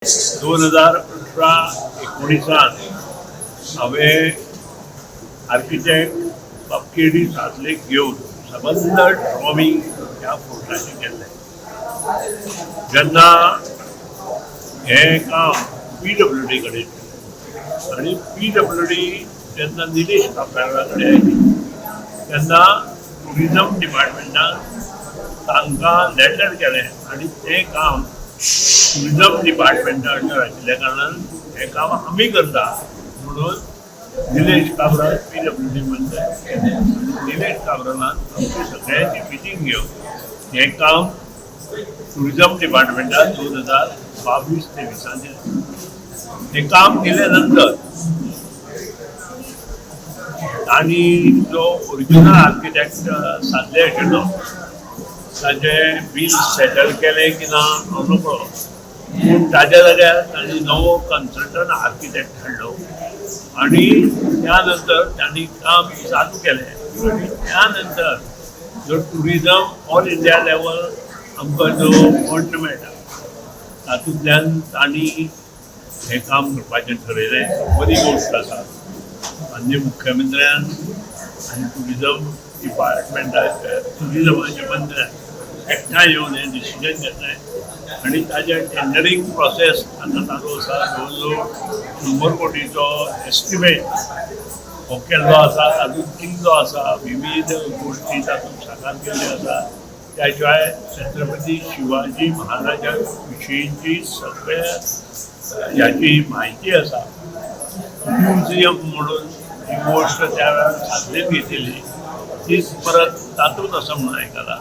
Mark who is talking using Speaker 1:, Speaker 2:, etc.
Speaker 1: 2018-19 हांवें architect KD सादलेक घेवन सबंद ड्रॉइंग ह्या फोर्टाचें केल्लें. जेन्ना हें काम PWD कडेन आनी PWD जेन्ना निलेश कापरा कडेन आयली तेन्ना टुरिजम डिपार्टमेंटान तांकां लेटर केलें आनी तें काम टुरिजम डिपार्टमेंटा अंडर आशिल्ल्या कारणान हें काम आमी करता म्हणून निलेश काब्रा PWD म्हणटा. निलेश काब्रान आमची सगळ्यांची मिटींग घेवन हें काम टुरिजम डिपार्टमेंटान 2022-23 दिलें. हें काम केल्या नंतर आनी जो ओरिजिनल आर्किटेक्ट सादले आशिल्लो ताचें बील सेटल केलें की ना हांव नकळो, पूण ताज्या जाग्यार तांणी नवो कन्सल्टंट आर्किटेक्ट हाडलो आनी त्या नंतर तांणी काम चालू केलें. आनी त्या नंतर जो टुरिजम ऑल इंडिया लेवल आमकां जो फंड मेळटा तातूंतल्यान तांणी हें काम करपाचें ठरयलें. बरी गोश्ट आसा. माननीय मुख्यमंत्र्यान आनी टुरिजम डिपार्टमेंटाच्या टुरिजमाच्या मंत्र्यान एकठांय येवन हें डिसिजन घेतलें आनी ताजें टेंडरींग प्रोसेस आतां चालू आसा. जवळ जवळ 100 कोटीचो एस्टिमेट हो केल्लो आसा. तातूंत किल्लो आसा, विविध गोश्टी तातूंत साकार केल्ल्यो आसा. त्या शिवाय छत्रपती शिवाजी महाराजा विशींची सगळ्या ह्याची म्हायती आसा. म्युझियम म्हणून ही गोश्ट त्या वेळार सादलेत घेतिल्ली तीच परत तातूंत आसा म्हणून आयकलां.